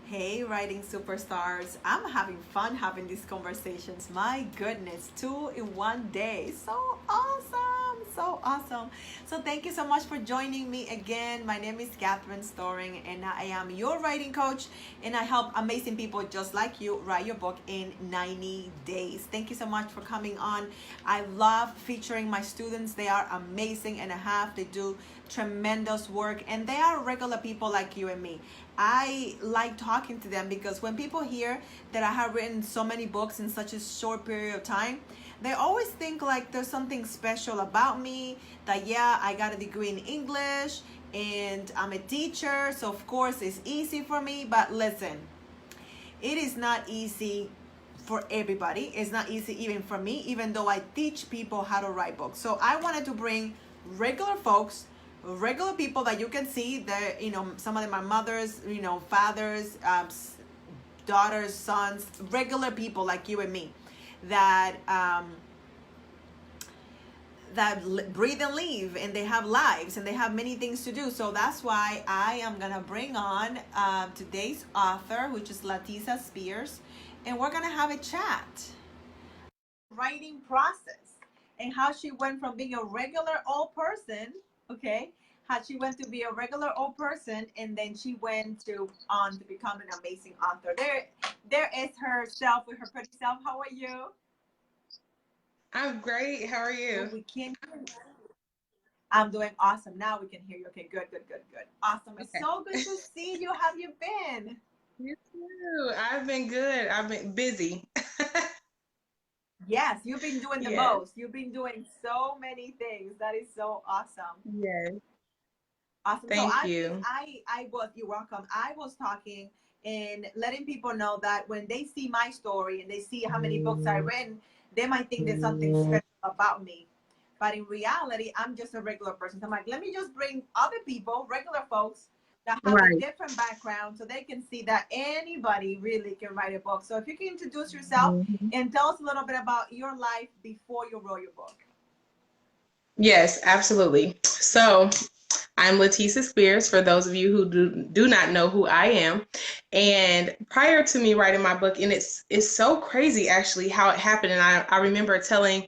Hey, writing superstars. I'm having fun having these conversations. My goodness, two in one day. So awesome. So awesome. So, thank you so much for joining me again. My name is Catherine Storing, and I am your writing coach. And I help amazing people just like you write your book in 90 days. Thank you so much for coming on. I love featuring my students. They are amazing and a half. They do tremendous work, and they are regular people like you and me. I like talking to them because when people hear that I have written so many books in such a short period of time, they always think like there's something special about me. That, yeah, I got a degree in English and I'm a teacher, so of course it's easy for me. But listen, it is not easy for everybody. It's not easy even for me, even though I teach people how to write books. So I wanted to bring regular folks, regular people that you can see that, some of them are mothers, fathers, daughters, sons, regular people like you and me that breathe and live, and they have lives and they have many things to do. So that's why I am gonna bring on today's author, which is LaTeasa Spears, and we're gonna have a chat writing process and how she went from being a regular old person, okay, how she went to be a regular old person, and then she went to on to become an amazing author. There is herself with her pretty self. How are you? I'm great. How are Oh, you? we can't hear you. I'm doing awesome. Now we can hear you. Okay, good, good, good, good. Awesome. It's Okay. so good to see you. How have you been? You too. I've been good. I've been busy. Yes, you've been doing the Yes. most. You've been doing so many things. That is so awesome. Yes. Awesome. So Thank you. I was, you're welcome. I was talking and letting people know that when they see my story and they see how many books I've written, they might think there's something special about me. But in reality, I'm just a regular person. So I'm like, let me just bring other people, regular folks that have a Right. different background so they can see that anybody really can write a book. So if you can introduce yourself Mhm. and tell us a little bit about your life before you wrote your book. Yes, absolutely. So I'm LaTeasa Spears, for those of you who do not know who I am. And prior to me writing my book, and it's so crazy actually how it happened. And I remember telling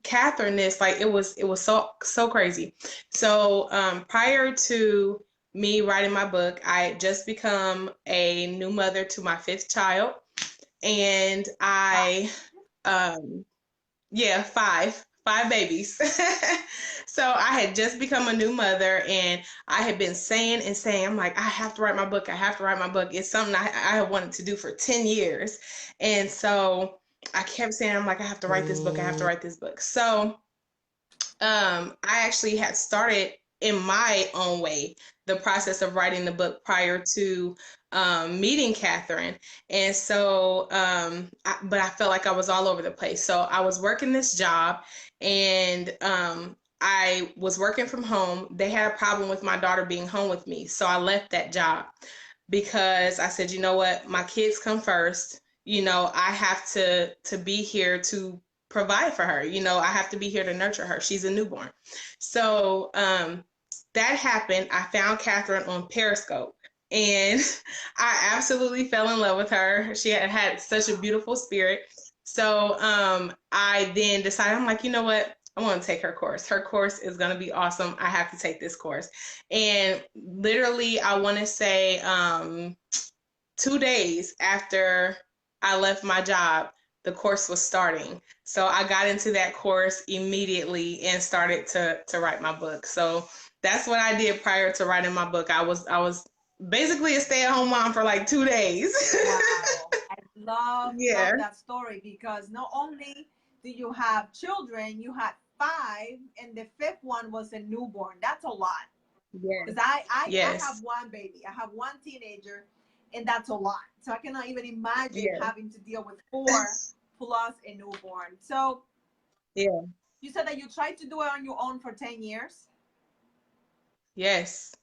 Catherine this, like it was so crazy. So prior to me writing my book, I had just become a new mother to my fifth child. And Wow. yeah, five babies. So I had just become a new mother, and I had been saying and saying, I'm like, I have to write my book. I have to write my book. It's something I have wanted to do for 10 years. And so I kept saying, I'm like, I have to write this book. I have to write this book. So I actually had started in my own way the process of writing the book prior to meeting Catherine. And so, but I felt like I was all over the place. So I was working this job, and I was working from home. They had a problem with my daughter being home with me. So I left that job because I said, you know what, my kids come first. I have to be here to provide for her. I have to be here to nurture her. She's a newborn. So that happened. I found Catherine on Periscope, and I absolutely fell in love with her. She had such a beautiful spirit. So I then decided, I'm like, you know what? I want to take her course. Her course is going to be awesome. I have to take this course. And literally, I want to say 2 days after I left my job, the course was starting. So I got into that course immediately and started to write my book. So that's what I did prior to writing my book. I was basically a stay-at-home mom for like 2 days. Wow. I love Yeah. that story because not only do you have children, you had five, and the fifth one was a newborn. That's a lot. Yes. Because I have Yes. one baby, I have one teenager, and that's a lot. So I cannot even imagine Yeah. having to deal with four plus a newborn. So Yeah. you said that you tried to do it on your own for 10 years. Yes.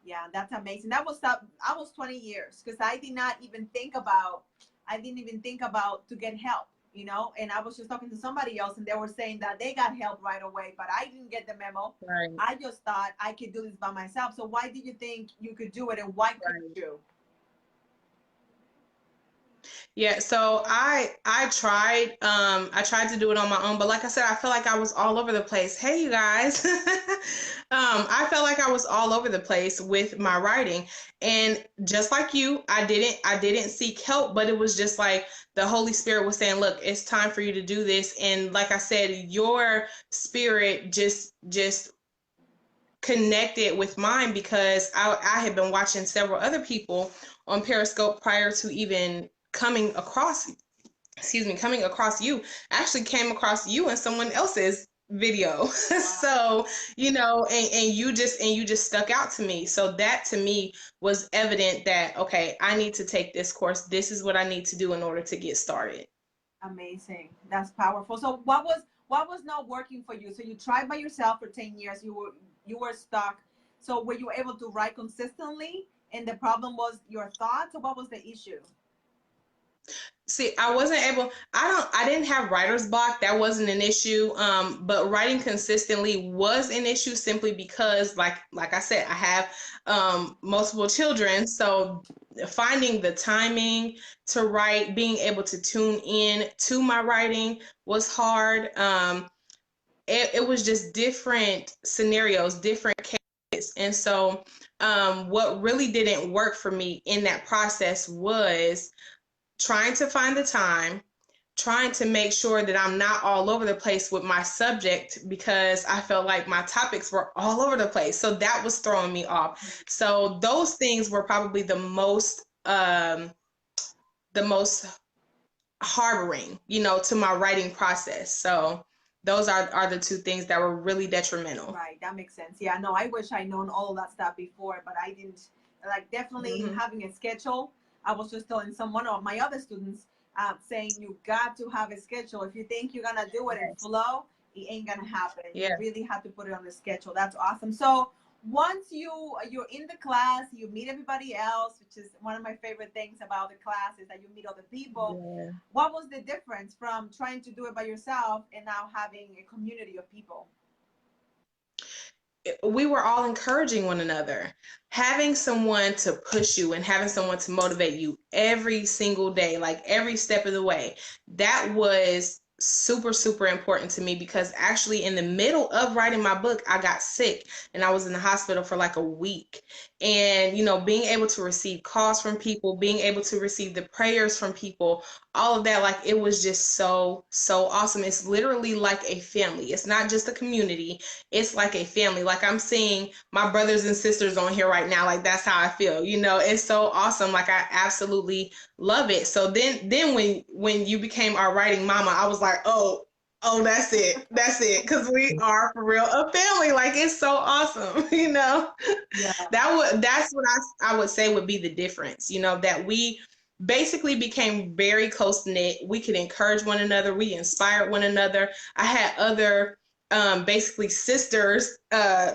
Yeah, that's amazing. That was up. I was 20 years because I did not even think about. I didn't even think about to get help. And I was just talking to somebody else, and they were saying that they got help right away, but I didn't get the memo. Right. I just thought I could do this by myself. So why did you think you could do it, and why couldn't Right. you? Yeah, so I tried to do it on my own, but like I said, I feel like I was all over the place. Hey, you guys. I felt like I was all over the place with my writing. And just like you, I didn't seek help, but it was just like the Holy Spirit was saying, "Look, it's time for you to do this." And like I said, your spirit just connected with mine because I had been watching several other people on Periscope prior to even coming across, coming across you. I actually came across you in someone else's video. So, and you just stuck out to me. So that to me was evident that, okay, I need to take this course. This is what I need to do in order to get started. Amazing. That's powerful. So what was not working for you? So you tried by yourself for 10 years. You were stuck. So were you able to write consistently? And the problem was your thoughts, or what was the issue? See, I wasn't able, I didn't have writer's block. That wasn't an issue. But writing consistently was an issue simply because like I said, I have multiple children. So finding the timing to write, being able to tune in to my writing was hard. It was just different scenarios, different cases. And so what really didn't work for me in that process was trying to find the time, trying to make sure that I'm not all over the place with my subject because I felt like my topics were all over the place. So that was throwing me off. So those things were probably the most harboring, to my writing process. So those are the two things that were really detrimental. Right, that makes sense. Yeah, no, I wish I known all that stuff before, but I didn't. Like, definitely having a schedule. I was just telling one of my other students, saying you got to have a schedule. If you think you're gonna do it and flow, it ain't gonna happen. Yeah. You really have to put it on the schedule. That's awesome. So once you're in the class, you meet everybody else, which is one of my favorite things about the class is that you meet other people. Yeah. What was the difference from trying to do it by yourself and now having a community of people? We were all encouraging one another, having someone to push you and having someone to motivate you every single day, like every step of the way. That was super important to me because actually in the middle of writing my book, I got sick and I was in the hospital for like a week. And, being able to receive calls from people, being able to receive the prayers from people, all of that, like it was just so awesome. It's literally like a family. It's not just a community. It's like a family. Like I'm seeing my brothers and sisters on here right now. Like that's how I feel. It's so awesome. Like I absolutely love it. So then when you became our writing mama, I was like, oh, that's it. Because we are for real a family. Like it's so awesome. Yeah. That's what I would say would be the difference. That we basically became very close knit. We could encourage one another. We inspired one another. I had other basically sisters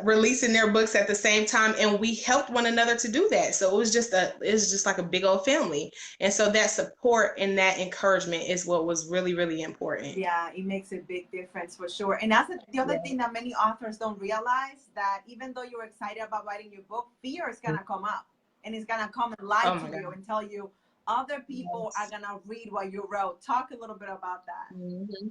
releasing their books at the same time, and we helped one another to do that. So it was just like a big old family. And so that support and that encouragement is what was really important. Yeah, it makes a big difference for sure. And that's the other thing that many authors don't realize, that even though you're excited about writing your book, fear is gonna come up, and it's gonna come and lie to you and tell you other people are gonna read what you wrote. Talk a little bit about that.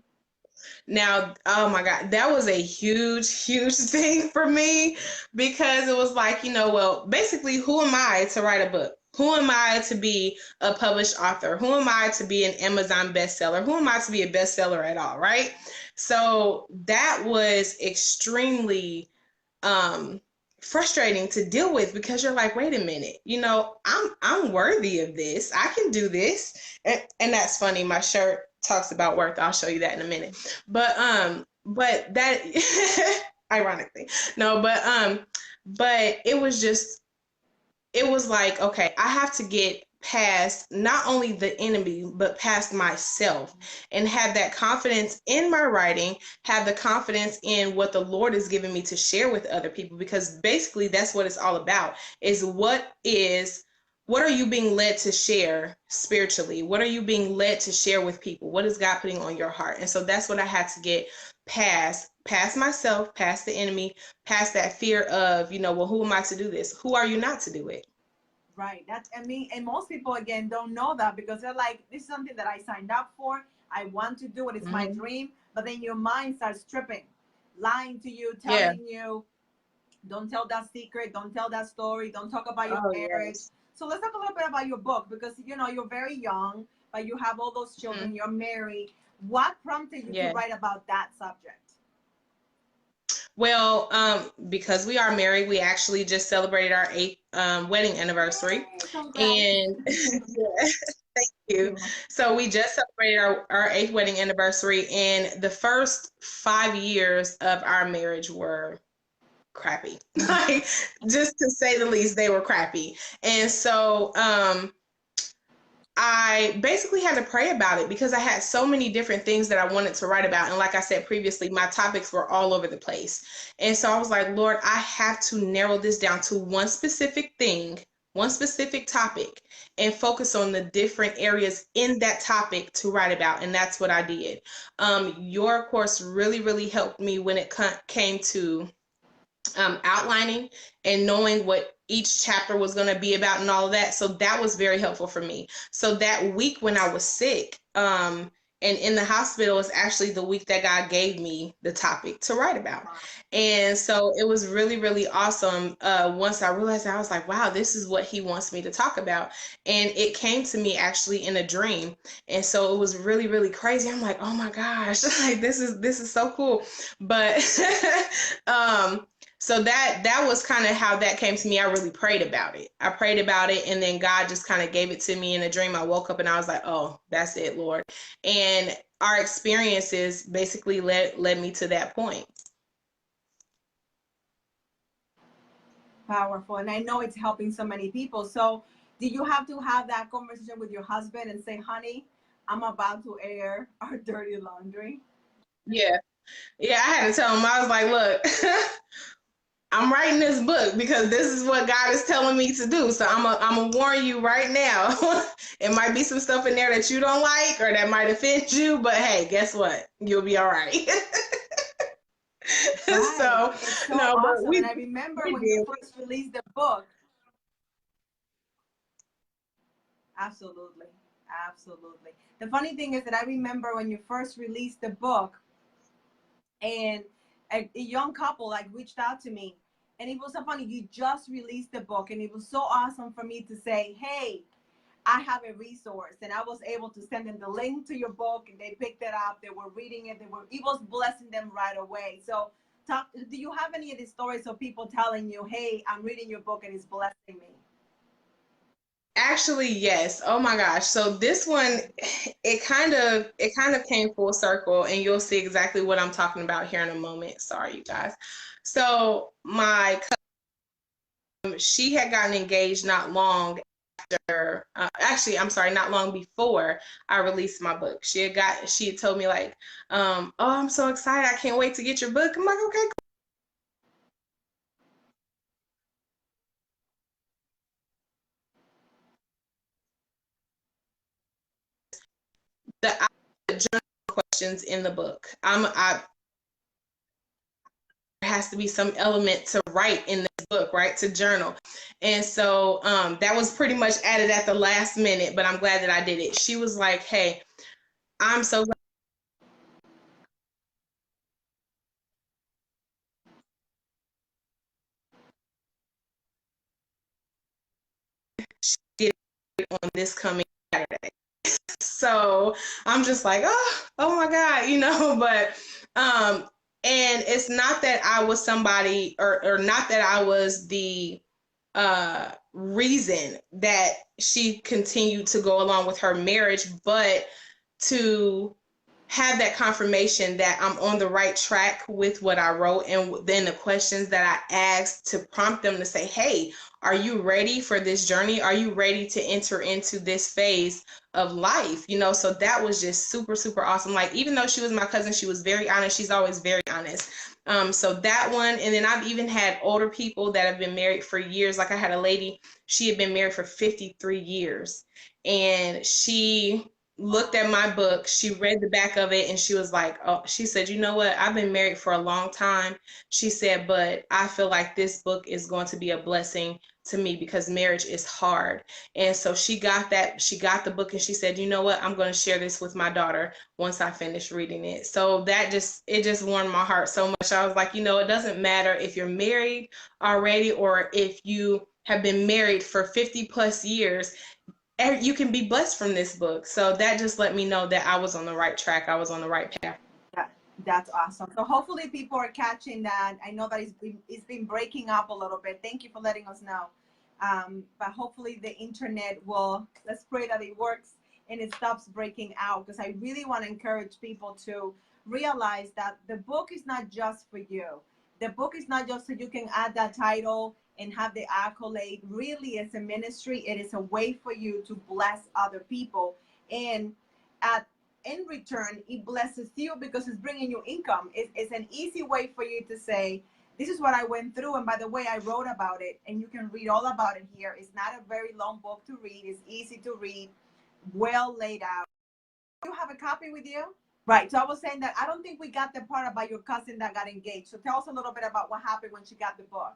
Now, oh my God, that was a huge thing for me because it was like, well, basically, who am I to write a book? Who am I to be a published author? Who am I to be an Amazon bestseller? Who am I to be a bestseller at all, right? So that was extremely frustrating to deal with because you're like, wait a minute, I'm worthy of this. I can do this. And that's funny. My shirt talks about worth. I'll show you that in a minute. But that ironically, no, but it was like, okay, I have to get past not only the enemy, but past myself and have that confidence in my writing, have the confidence in what the Lord has given me to share with other people, because basically that's what it's all about, is what are you being led to share spiritually? What are you being led to share with people? What is God putting on your heart? And so that's what I had to get past myself, past the enemy, past that fear of, well, who am I to do this? Who are you not to do it? Right. That's, I mean, and most people again don't know that because they're like, this is something that I signed up for. I want to do it. It's my Hmm. dream. But then your mind starts tripping, lying to you, Yeah. telling you, don't tell that secret, don't tell that story, don't talk about your Oh, marriage. yes. So let's talk a little bit about your book because you know you're very young, but you have all those Hmm. children, you're married. What prompted you to Yeah. write about that subject? Well, because we are married, we actually just celebrated our eighth wedding anniversary. Yay, congrats. And yeah, thank you. So we just celebrated our eighth wedding anniversary, and the first 5 years of our marriage were crappy. Like, just to say the least, they were crappy. And so I basically had to pray about it because I had so many different things that I wanted to write about. And like I said previously, my topics were all over the place. And so I was like, Lord, I have to narrow this down to one specific thing, one specific topic, and focus on the different areas in that topic to write about. And that's what I did. Your course really, really helped me when it came to outlining and knowing what each chapter was going to be about and all of that. So that was very helpful for me. So that week when I was sick, and in the hospital was actually the week that God gave me the topic to write about. And so it was really, really awesome. Once I realized that, I was like, wow, this is what he wants me to talk about. And it came to me actually in a dream. And so it was really, really crazy. I'm like, oh my gosh, like this is so cool. But so that was kind of how that came to me. I really prayed about it. I prayed about it, and then God just kind of gave it to me in a dream. I woke up and I was like, oh, that's it, Lord. And our experiences basically led me to that point. Powerful. And I know it's helping so many people. So do you have to have that conversation with your husband and say, honey, I'm about to air our dirty laundry? Yeah. Yeah, I had to tell him, I was like, look, I'm writing this book because this is what God is telling me to do. So I'm gonna warn you right now. It might be some stuff in there that you don't like or that might offend you, but hey, guess what? You'll be all right. Right. So It's so no, but awesome. we And I remember we when you did. first released the book. Absolutely. Absolutely. The funny thing is that I remember when you first released the book and a young couple like reached out to me and it was so funny. You just released the book and it was so awesome for me to say, hey, I have a resource, and I was able to send them the link to your book, and they picked it up. They were reading it. It was blessing them right away. So, talk. Do you have any of these stories of people telling you, "Hey, I'm reading your book, and it's blessing me"? Actually, yes. Oh my gosh. So this one, it kind of came full circle, and you'll see exactly what I'm talking about here in a moment. Sorry, you guys. So my she had gotten engaged not long after, actually, I'm sorry, not long before I released my book. She had told me like, oh, I'm so excited. I can't wait to get your book. I'm like, okay, the journal questions in the book. There has to be some element to write in this book, right? To journal. And so that was pretty much added at the last minute, but I'm glad that I did it. She was like, hey, I'm so glad she did it on this coming Saturday. So I'm just like, oh my God, but and it's not that I was somebody or not that I was the reason that she continued to go along with her marriage, but to have that confirmation that I'm on the right track with what I wrote, and then the questions that I asked to prompt them to say, hey, are you ready for this journey? Are you ready to enter into this phase of life? So that was just super, super awesome. Like, even though she was my cousin, she was very honest. She's always very honest. So that one, and then I've even had older people that have been married for years. Like, I had a lady, she had been married for 53 years, and she looked at my book, she read the back of it, and she was like, oh, she said, you know what? I've been married for a long time. She said, but I feel like this book is going to be a blessing to me because marriage is hard. And so she got the book and she said, you know what, I'm going to share this with my daughter once I finish reading it. So it just warmed my heart so much. I was like, you know, it doesn't matter if you're married already or if you have been married for 50 plus years, you can be blessed from this book. So that just let me know that I was on the right track. I was on the right path. That's awesome. So hopefully people are catching that. I know that it's been breaking up a little bit. Thank you for letting us know. But hopefully the internet will, let's pray that it works and it stops breaking out, because I really want to encourage people to realize that the book is not just for you. The book is not just so you can add that title and have the accolade. Really, it's a ministry. It is a way for you to bless other people. And in return, it blesses you because it's bringing you income. It's an easy way for you to say, this is what I went through. And by the way, I wrote about it, and you can read all about it here. It's not a very long book to read. It's easy to read, well laid out. You have a copy with you? Right. So I was saying that I don't think we got the part about your cousin that got engaged. So tell us a little bit about what happened when she got the book.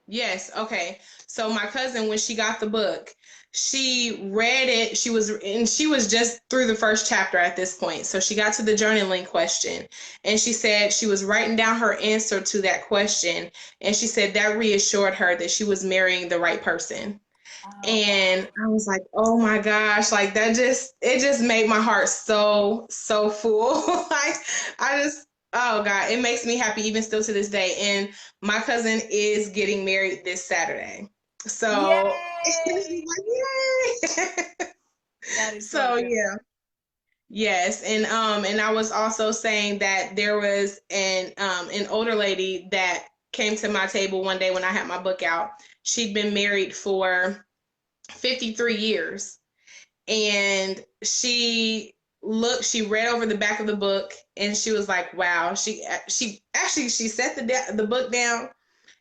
Yes. Okay. So my cousin, when she got the book, she read it. She was just through the first chapter at this point. So she got to the journaling question, and she said she was writing down her answer to that question. And she said that reassured her that she was marrying the right person. And I was like, oh my gosh, like it just made my heart so full. Like oh God, it makes me happy even still to this day. And my cousin is getting married this Saturday. So Yay! Yay! That is so good. yeah. Yes, and I was also saying that there was an older lady that came to my table one day when I had my book out. She'd been married for 53 years, and she read over the back of the book, and she was like, wow. She set the book down,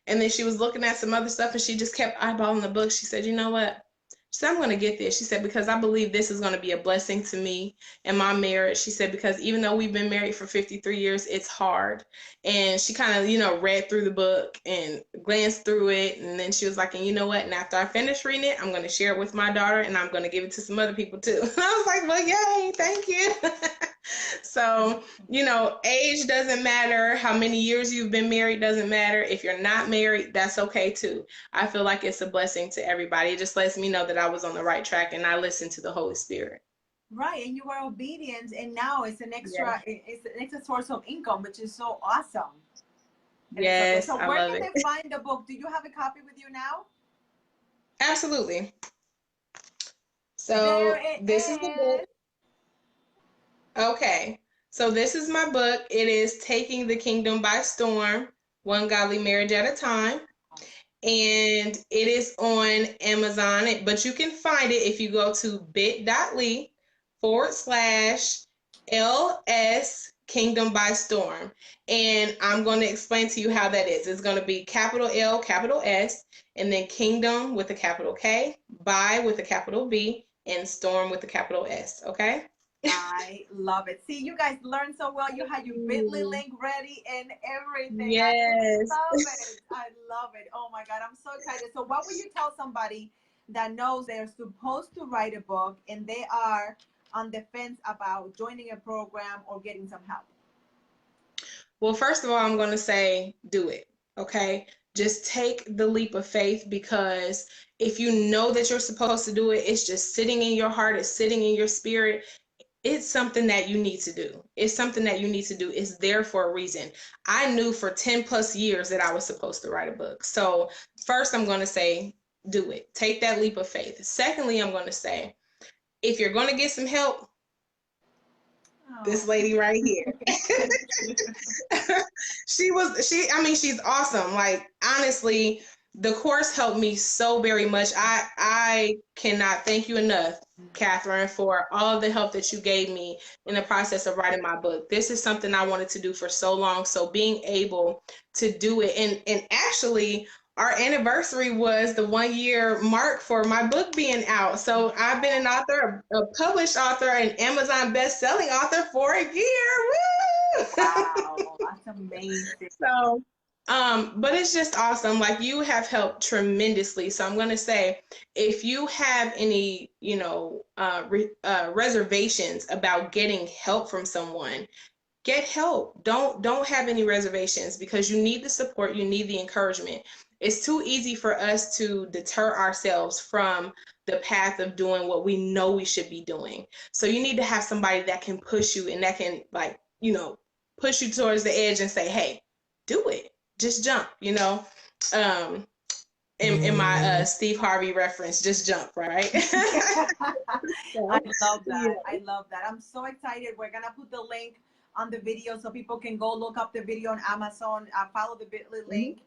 and then she was looking at some other stuff, and she just kept eyeballing the book. She said, you know what, she said, I'm going to get this. She said, because I believe this is going to be a blessing to me and my marriage. She said, because even though we've been married for 53 years, it's hard. And she kind of, read through the book and glanced through it. And then she was like, and you know what? And after I finish reading it, I'm going to share it with my daughter, and I'm going to give it to some other people too. And I was like, well, yay, thank you. So, age doesn't matter. How many years you've been married doesn't matter. If you're not married, that's okay too. I feel like it's a blessing to everybody. It just lets me know that I was on the right track and I listened to the Holy Spirit. Right, and you were obedient, and now it's an extra. Yes. It's an extra source of income, which is so awesome. Yes, so I where love can it. they find the book? Do you have a copy with you now? Absolutely. So this is the book. Okay, so this is my book. It is Taking the Kingdom by Storm, One Godly Marriage at a Time. And it is on Amazon, but you can find it if you go to bit.ly/LS Kingdom by Storm. And I'm going to explain to you how that is. It's going to be capital L, capital S, and then Kingdom with a capital K, by with a capital B, and Storm with a capital S. Okay? I love it. See, you guys learned so well. You had your Bitly link ready and everything. Yes. I love it. I love it. Oh my God, I'm so excited. So what would you tell somebody that knows they're supposed to write a book and they are on the fence about joining a program or getting some help? Well, first of all, I'm going to say do it. Okay? Just take the leap of faith, because if you know that you're supposed to do it, it's just sitting in your heart, it's sitting in your spirit. It's something that you need to do. It's something that you need to do. It's there for a reason. I knew for 10 plus years that I was supposed to write a book. So first, I'm going to say, do it. Take that leap of faith. Secondly, I'm going to say, if you're going to get some help, this lady right here. She's awesome. Like, honestly, the course helped me so very much. I cannot thank you enough, Catherine, for all of the help that you gave me in the process of writing my book. This is something I wanted to do for so long. So being able to do it, and actually our anniversary was the 1 year mark for my book being out. So I've been an author, a published author, an Amazon best-selling author for a year. Woo! Wow, that's amazing. So But it's just awesome. Like, you have helped tremendously. So I'm going to say, if you have any, reservations about getting help from someone, get help. Don't have any reservations, because you need the support, you need the encouragement. It's too easy for us to deter ourselves from the path of doing what we know we should be doing. So you need to have somebody that can push you, and that can, like, push you towards the edge and say, "Hey, do it. Just jump," Um in my Steve Harvey reference, just jump, right? I So, love yeah. that. I love that. I'm so excited. We're gonna put the link on the video so people can go look up the video on Amazon. Follow the bit.ly Mhm. link.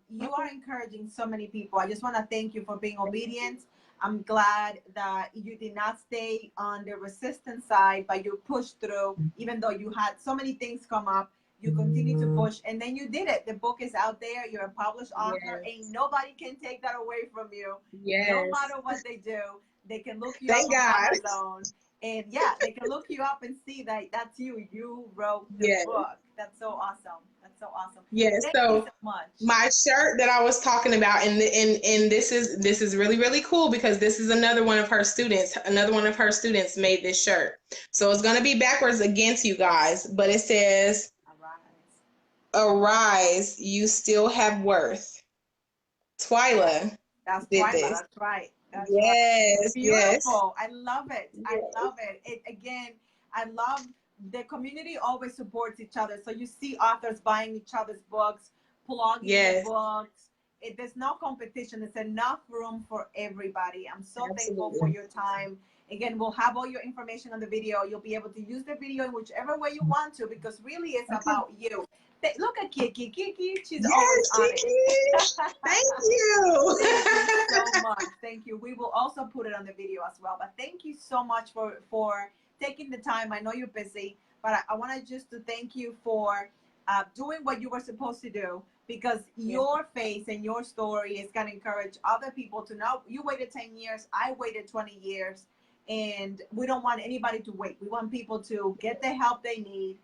You are encouraging so many people. I just want to thank you for being obedient. I'm glad that you did not stay on the resistance side, but you pushed through, even though you had so many things come up. You continue to push, and then you did it. The book is out there. You're a published author. Ain't Yes. nobody can take that away from you. No Yes. matter what they do, they can look you up Thank on God. Amazon, and yeah, they can look you up and see that that's you. You wrote the Yes. book. That's so awesome. That's so awesome. Yes. Thank you So so much. my shirt that I was talking about, and this is really, really cool, because this is another one of her students. Another one of her students made this shirt. So it's gonna be backwards against you guys, but it says, Arise. "Arise, you still have worth." Twyla That's did Twyla. this. That's right. That's right. Yes. Yes. Beautiful. I love it. I Yes. love it. It again. I love the community always supports each other. So you see authors buying each other's books, plugging the Yes. books. There's no competition. There's enough room for everybody. I'm so thankful for Absolutely. your time. Again, we'll have all your information on the video. You'll be able to use the video in whichever way you want to, because really it's Okay. about you. Look at Kiki. Kiki, she's always Yes, on it. Kiki. Thank you. Thank you so much. Thank you. We will also put it on the video as well. But thank you so much for taking the time. I know you're busy, but I wanted just to thank you for doing what you were supposed to do, because Yeah, your face and your story is going to encourage other people to know. You waited 10 years. I waited 20 years. And we don't want anybody to wait. We want people to get the help they need,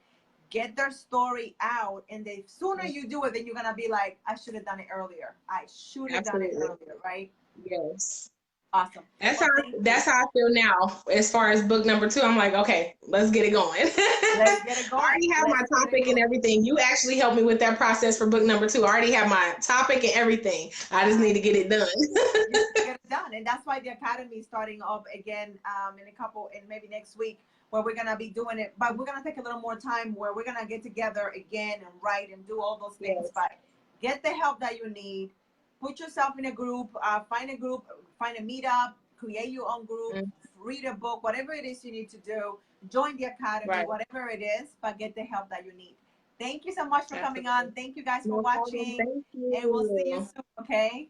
get their story out, and the sooner yeah, you do it, then you're gonna be like, I should have done it earlier. I should have done it absolutely. earlier, right? Yes. Awesome. That's how Well, thank you. that's how I feel now. As far as book number 2, I'm like, okay, let's get it going. Let's get it I going. already have my Let's get it topic and going. everything. You actually helped me with that process for book number 2. I already have my topic and everything. I just need to get it done. You need to get it done, and that's why the academy is starting up again in a couple, in maybe next week, where we're gonna be doing it. But we're gonna take a little more time, where we're gonna get together again and write and do all those things. Yes, But get the help that you need. Put yourself in a group. Find a group. Find a meetup. Create your own group. mm, Read a book. Whatever it is you need to do. Join the academy. right. Whatever it is, but get the help that you need. Thank you so much for coming Absolutely. on. Thank you guys for No problem. watching, Thank and we'll see you you. soon. Okay.